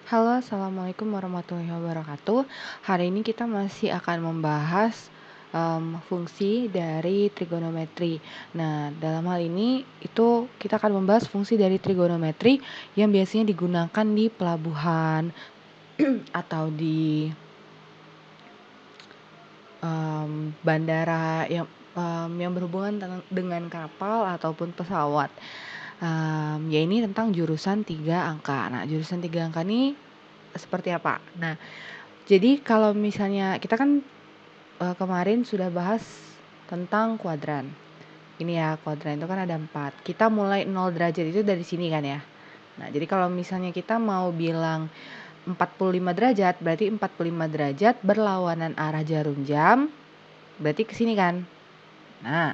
Halo, assalamualaikum warahmatullahi wabarakatuh. Hari ini kita masih akan membahas fungsi dari trigonometri. Nah, dalam hal ini itu kita akan membahas fungsi dari trigonometri yang biasanya digunakan di pelabuhan atau di bandara yang berhubungan dengan kapal ataupun pesawat. Ya ini tentang jurusan 3 angka. Nah, jurusan 3 angka ini seperti apa? Nah, jadi kalau misalnya kita kan kemarin sudah bahas tentang kuadran. Ini ya, kuadran itu kan ada 4. Kita mulai 0 derajat itu dari sini kan ya. Nah, jadi kalau misalnya kita mau bilang 45 derajat, berarti 45 derajat berlawanan arah jarum jam, berarti ke sini kan. Nah,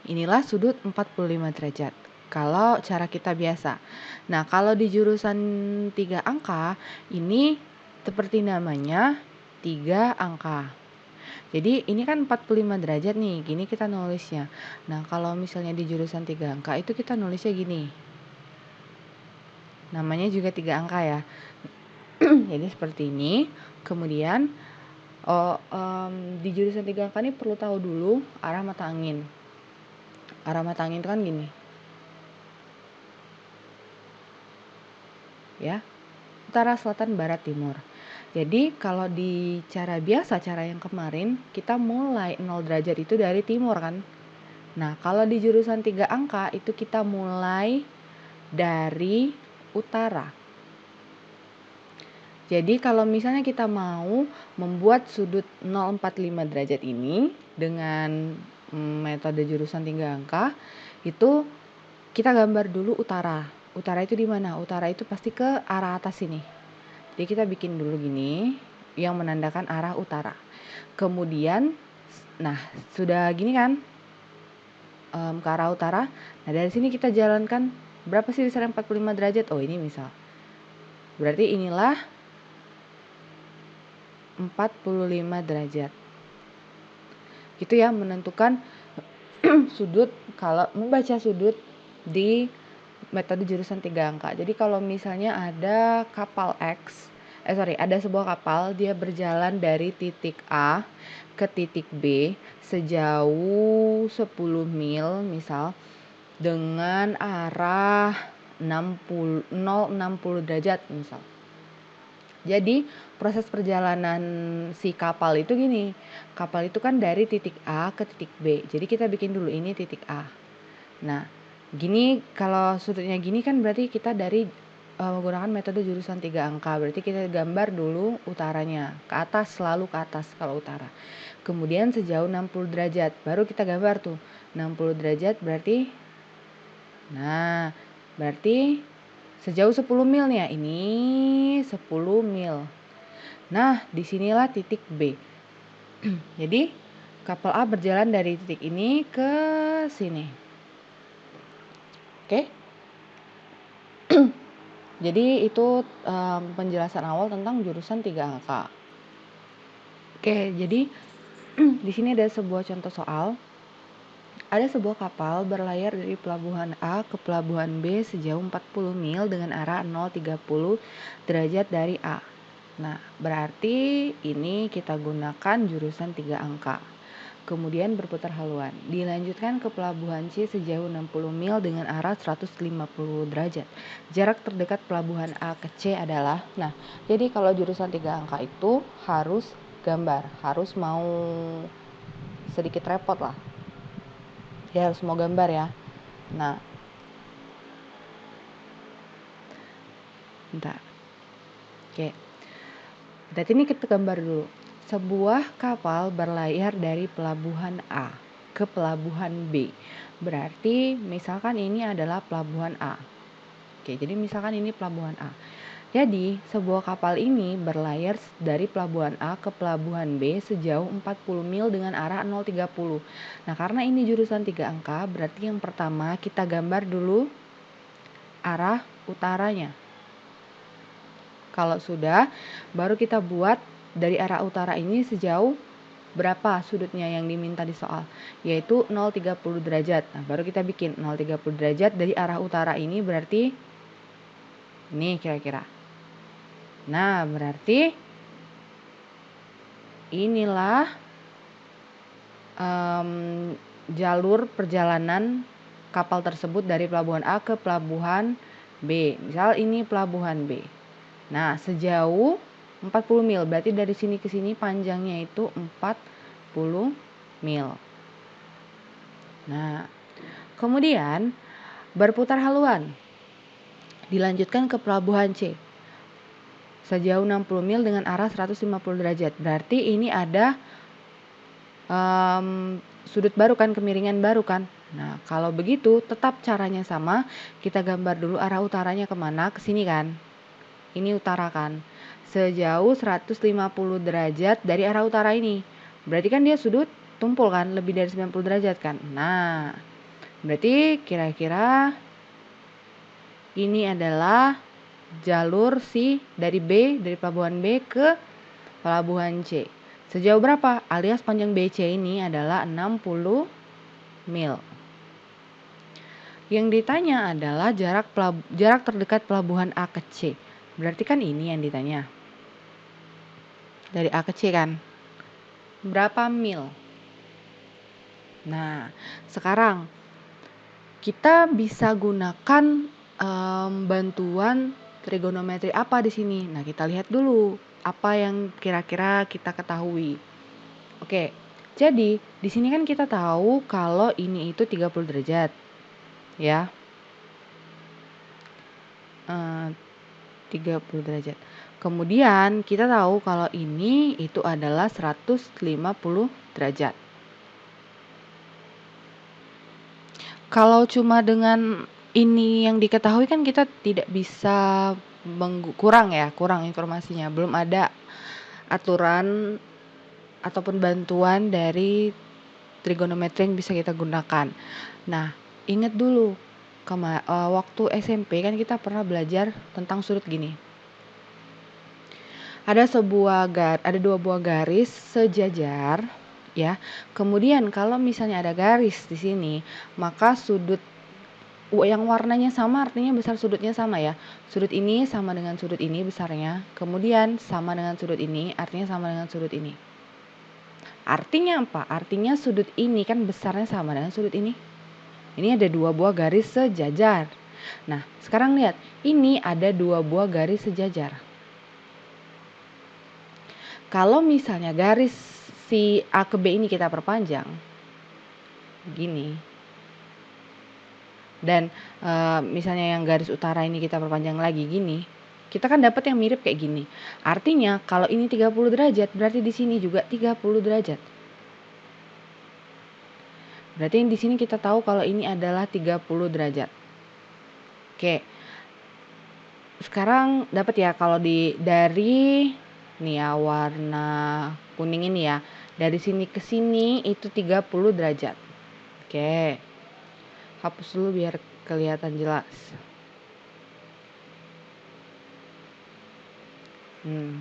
inilah sudut 45 derajat. Kalau cara kita biasa. Nah, kalau di jurusan 3 angka, ini seperti namanya 3 angka. Jadi ini kan 45 derajat nih, gini kita nulisnya. Nah, kalau misalnya di jurusan 3 angka itu kita nulisnya gini. Namanya juga 3 angka ya. Jadi seperti ini. Kemudian di jurusan 3 angka ini perlu tahu dulu arah mata angin. Arah mata angin itu kan gini. Ya. Utara, selatan, barat, timur. Jadi kalau di cara biasa, cara yang kemarin, kita mulai 0 derajat itu dari timur kan. Nah, kalau di jurusan 3 angka itu kita mulai dari utara. Jadi kalau misalnya kita mau membuat sudut 045 derajat ini dengan metode jurusan 3 angka, itu kita gambar dulu utara. Utara itu di mana? Utara itu pasti ke arah atas sini. Jadi kita bikin dulu gini yang menandakan arah utara. Kemudian, nah sudah gini kan ke arah utara. Nah dari sini kita jalankan berapa sih besar 45 derajat? Oh ini misal. Berarti inilah 45 derajat. Itu ya menentukan sudut kalau membaca sudut di metode jurusan 3 angka. Jadi kalau misalnya ada ada sebuah kapal dia berjalan dari titik A ke titik B sejauh 10 mil misal dengan arah 60 derajat misal. Jadi proses perjalanan si kapal itu gini. Kapal itu kan dari titik A ke titik B. Jadi kita bikin dulu ini titik A. Nah, gini kalau sudutnya gini kan berarti kita dari menggunakan metode jurusan 3 angka. Berarti kita gambar dulu utaranya. Ke atas, selalu ke atas kalau utara. Kemudian sejauh 60 derajat. Baru kita gambar tuh. 60 derajat berarti sejauh 10 mil nih ya. Ini 10 mil. Nah, disinilah titik B. Jadi, kapal A berjalan dari titik ini ke sini. Oke? Jadi itu penjelasan awal tentang jurusan 3 angka. Oke, jadi di sini ada sebuah contoh soal. Ada sebuah kapal berlayar dari pelabuhan A ke pelabuhan B sejauh 40 mil dengan arah 030 derajat dari A. Nah, berarti ini kita gunakan jurusan 3 angka. Kemudian berputar haluan. Dilanjutkan ke pelabuhan C sejauh 60 mil dengan arah 150 derajat. Jarak terdekat pelabuhan A ke C adalah, nah, jadi kalau jurusan 3 angka itu harus gambar, harus mau sedikit repot lah. Ya harus mau gambar ya. Nah, bentar. Oke. Berarti ini kita gambar dulu. Sebuah kapal berlayar dari pelabuhan A ke pelabuhan B. Berarti misalkan ini adalah pelabuhan A. Oke, jadi misalkan ini pelabuhan A. Jadi, sebuah kapal ini berlayar dari pelabuhan A ke pelabuhan B sejauh 40 mil dengan arah 030. Nah, karena ini jurusan 3 angka, berarti yang pertama kita gambar dulu arah utaranya. Kalau sudah, baru kita buat dari arah utara ini sejauh berapa sudutnya yang diminta di soal, yaitu 030 derajat. Nah, baru kita bikin 030 derajat dari arah utara ini berarti Ini kira-kira. Nah, berarti inilah jalur perjalanan kapal tersebut dari pelabuhan A ke pelabuhan B. Misal ini pelabuhan B. Nah, sejauh 40 mil. Berarti dari sini ke sini panjangnya itu 40 mil. Nah, kemudian berputar haluan. Dilanjutkan ke pelabuhan C. Sejauh 60 mil dengan arah 150 derajat. Berarti ini ada sudut baru kan, kemiringan baru kan. Nah, kalau begitu tetap caranya sama. Kita gambar dulu arah utaranya kemana, ke sini kan. Ini utara kan. Sejauh 150 derajat dari arah utara ini. Berarti kan dia sudut tumpul kan, lebih dari 90 derajat kan. Nah, berarti kira-kira ini adalah jalur dari pelabuhan B ke pelabuhan C. Sejauh berapa? Alias panjang BC ini adalah 60 mil. Yang ditanya adalah jarak terdekat pelabuhan A ke C. Berarti kan ini yang ditanya. Dari A ke C kan. Berapa mil? Nah, sekarang kita bisa gunakan bantuan trigonometri apa di sini? Nah, kita lihat dulu apa yang kira-kira kita ketahui. Oke, jadi di sini kan kita tahu kalau ini itu 30 derajat. Ya. 30 derajat. Kemudian kita tahu kalau ini itu adalah 150 derajat. Kalau cuma dengan ini yang diketahui kan kita tidak bisa kurang informasinya. Belum ada aturan ataupun bantuan dari trigonometri yang bisa kita gunakan. Nah, ingat dulu waktu SMP kan kita pernah belajar tentang sudut gini. Ada dua buah garis sejajar, ya. Kemudian kalau misalnya ada garis di sini, maka sudut yang warnanya sama artinya besar sudutnya sama ya. Sudut ini sama dengan sudut ini besarnya. Kemudian sama dengan sudut ini artinya sama dengan sudut ini. Artinya apa? Artinya sudut ini kan besarnya sama dengan sudut ini. Ini ada dua buah garis sejajar. Nah, sekarang lihat. Ini ada dua buah garis sejajar. Kalau misalnya garis si A ke B ini kita perpanjang. Gini. Dan misalnya yang garis utara ini kita perpanjang lagi gini. Kita kan dapat yang mirip kayak gini. Artinya kalau ini 30 derajat, berarti di sini juga 30 derajat. Berarti di sini kita tahu kalau ini adalah 30 derajat. Oke. Sekarang dapat ya kalau dari nih ya warna kuning ini ya. Dari sini ke sini itu 30 derajat. Oke. Hapus dulu biar kelihatan jelas.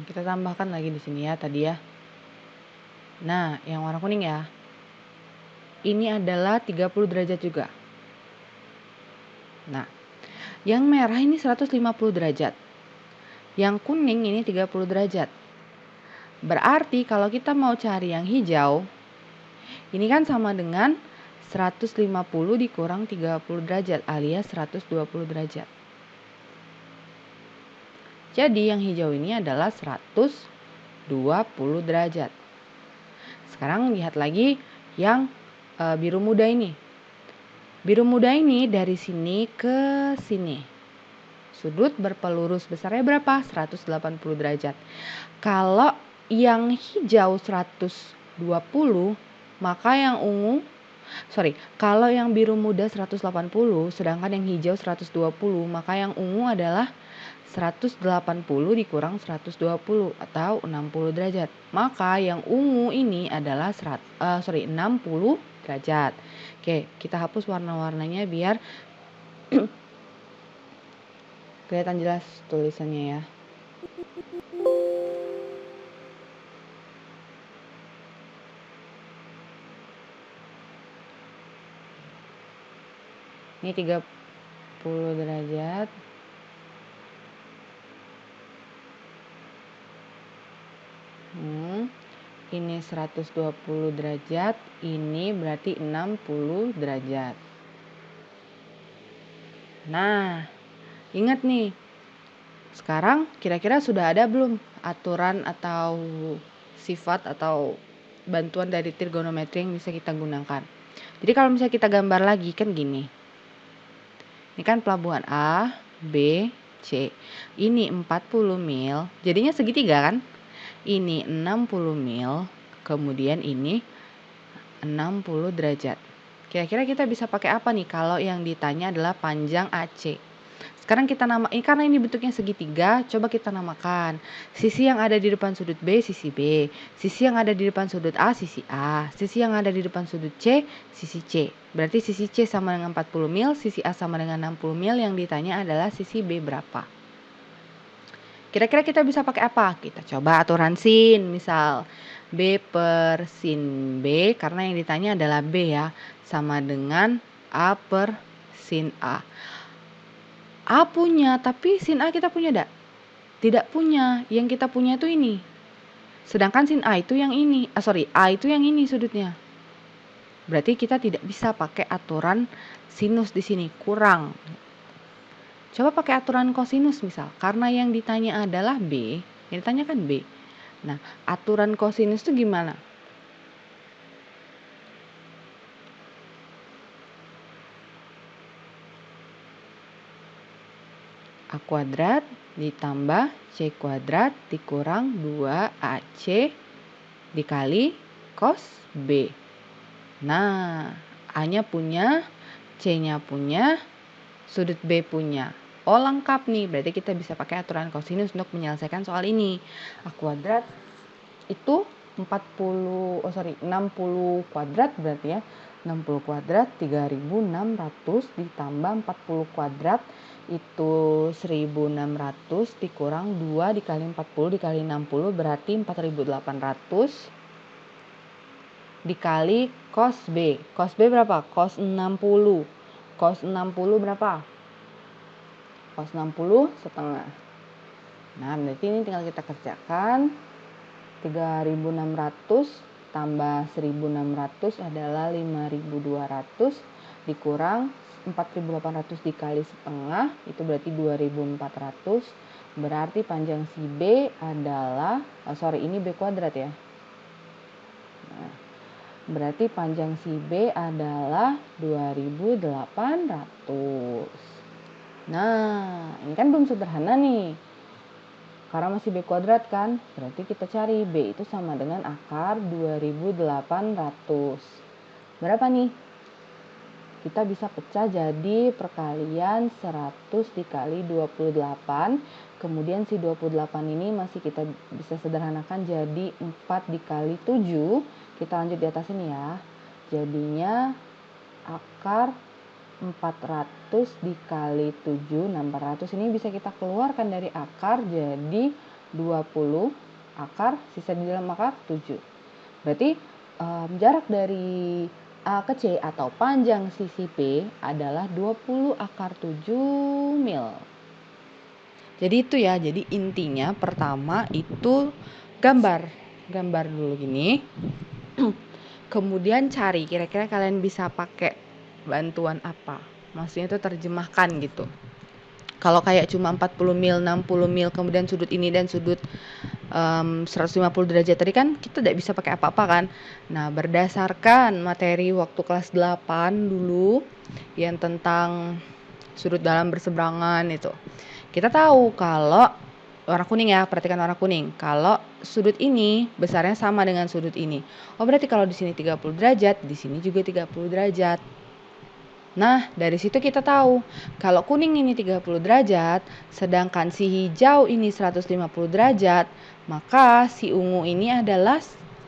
Kita tambahkan lagi di sini ya tadi ya. Nah, yang warna kuning ya. Ini adalah 30 derajat juga. Nah, yang merah ini 150 derajat. Yang kuning ini 30 derajat. Berarti kalau kita mau cari yang hijau, ini kan sama dengan 150 dikurang 30 derajat alias 120 derajat. Jadi yang hijau ini adalah 120 derajat. Sekarang lihat lagi yang biru muda ini. Biru muda ini dari sini ke sini. Sudut berpelurus besarnya berapa? 180 derajat. Kalau yang hijau 120, maka yang kalau yang biru muda 180, sedangkan yang hijau 120, maka yang ungu adalah 180 dikurang 120 atau 60 derajat. Maka yang ungu ini adalah 60 derajat. Oke, kita hapus warna-warnanya biar kelihatan jelas tulisannya ya. Ini 30 derajat. ini 120 derajat, ini berarti 60 derajat. Nah, ingat nih, sekarang kira-kira sudah ada belum aturan atau sifat atau bantuan dari trigonometri yang bisa kita gunakan? Jadi kalau misalnya kita gambar lagi kan gini. Ini kan pelabuhan A, B, C. Ini 40 mil, jadinya segitiga kan? Ini 60 mil, kemudian ini 60 derajat. Kira-kira kita bisa pakai apa nih kalau yang ditanya adalah panjang AC? Sekarang kita namain, karena ini bentuknya segitiga, coba kita namakan. Sisi yang ada di depan sudut B, sisi B. Sisi yang ada di depan sudut A, sisi A. Sisi yang ada di depan sudut C, sisi C. Berarti sisi C sama dengan 40 mil, sisi A sama dengan 60 mil, yang ditanya adalah sisi B berapa. Kira-kira kita bisa pakai apa? Kita coba aturan sin, misal B per sin B, karena yang ditanya adalah B ya, sama dengan A per sin A. A punya, tapi sin A kita punya enggak? Tidak punya, yang kita punya itu ini. Sedangkan sin A itu yang ini, A itu yang ini sudutnya. Berarti kita tidak bisa pakai aturan sinus di sini, kurang. Coba pakai aturan kosinus misal, karena yang ditanya adalah B, yang ditanya kan B. Nah, aturan kosinus itu gimana? A kuadrat ditambah C kuadrat dikurang 2AC dikali cos B. Nah, A-nya punya, C-nya punya, sudut B punya. Oh, lengkap nih, berarti kita bisa pakai aturan kosinus untuk menyelesaikan soal ini. A kuadrat itu 60 kuadrat berarti ya. 60 kuadrat 3600 ditambah 40 kuadrat itu 1600 dikurang 2 dikali 40 dikali 60 berarti 4800 dikali cos B. Cos B berapa? Cos 60. Cos 60 berapa? Cos 60 setengah. Nah, berarti ini tinggal kita kerjakan. 3600 tambah 1600 adalah 5200 dikurang 4800 dikali setengah, itu berarti 2400. Berarti panjang si B adalah, ini B kuadrat ya. Nah, berarti panjang si B adalah 2800. Nah, ini kan belum sederhana nih. Karena masih B kuadrat kan, berarti kita cari B itu sama dengan akar 2800. Berapa nih? Kita bisa pecah jadi perkalian 100 dikali 28. Kemudian si 28 ini masih kita bisa sederhanakan jadi 4 dikali 7. Kita lanjut di atas ini ya. Jadinya akar 400 dikali 7, 600. Ini bisa kita keluarkan dari akar jadi 20 akar, sisa di dalam akar 7. Berarti jarak dari A ke C atau panjang sisi P adalah 20 akar 7 mil. Jadi itu ya, jadi intinya pertama itu gambar dulu gini. Kemudian cari kira-kira kalian bisa pakai bantuan apa. Maksudnya itu terjemahkan gitu. Kalau kayak cuma 40 mil, 60 mil, kemudian sudut ini dan sudut 150 derajat tadi kan kita tidak bisa pakai apa-apa kan. Nah, berdasarkan materi waktu kelas 8 dulu yang tentang sudut dalam berseberangan itu, kita tahu kalau warna kuning ya, perhatikan warna kuning. Kalau sudut ini besarnya sama dengan sudut ini. Oh, berarti kalau di sini 30 derajat, di sini juga 30 derajat. Nah, dari situ kita tahu kalau kuning ini 30 derajat, sedangkan si hijau ini 150 derajat, maka si ungu ini adalah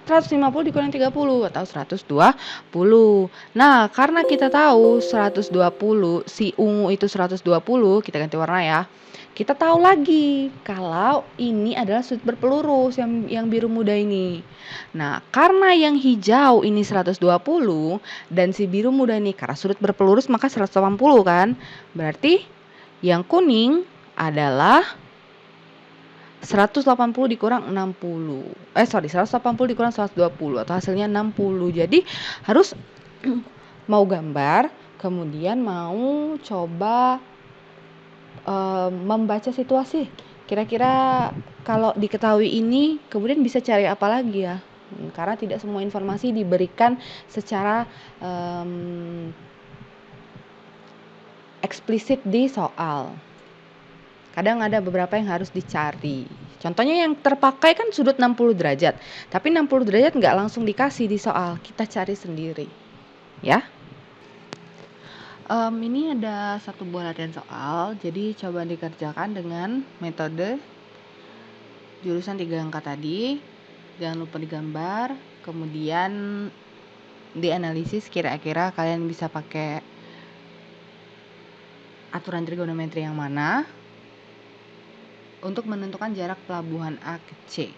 150 dikurang 30 atau 120. Nah, karena kita tahu 120, si ungu itu 120, kita ganti warna ya. Kita tahu lagi kalau ini adalah sudut berpelurus yang biru muda ini. Nah, karena yang hijau ini 120 dan si biru muda ini karena sudut berpelurus maka 180 kan. Berarti yang kuning adalah 180 dikurang 60. 180 dikurang 120 atau hasilnya 60. Jadi harus mau gambar, kemudian mau coba membaca situasi. Kira-kira kalau diketahui ini, kemudian bisa cari apa lagi ya? Karena tidak semua informasi diberikan secara eksplisit di soal. Kadang ada beberapa yang harus dicari. Contohnya yang terpakai kan sudut 60 derajat. Tapi 60 derajat nggak langsung dikasih di soal. Kita cari sendiri. Ya. Ini ada satu buah latihan soal. Jadi coba dikerjakan dengan metode jurusan 3 angka tadi. Jangan lupa digambar. Kemudian dianalisis kira-kira kalian bisa pakai aturan trigonometri yang mana untuk menentukan jarak pelabuhan A ke C.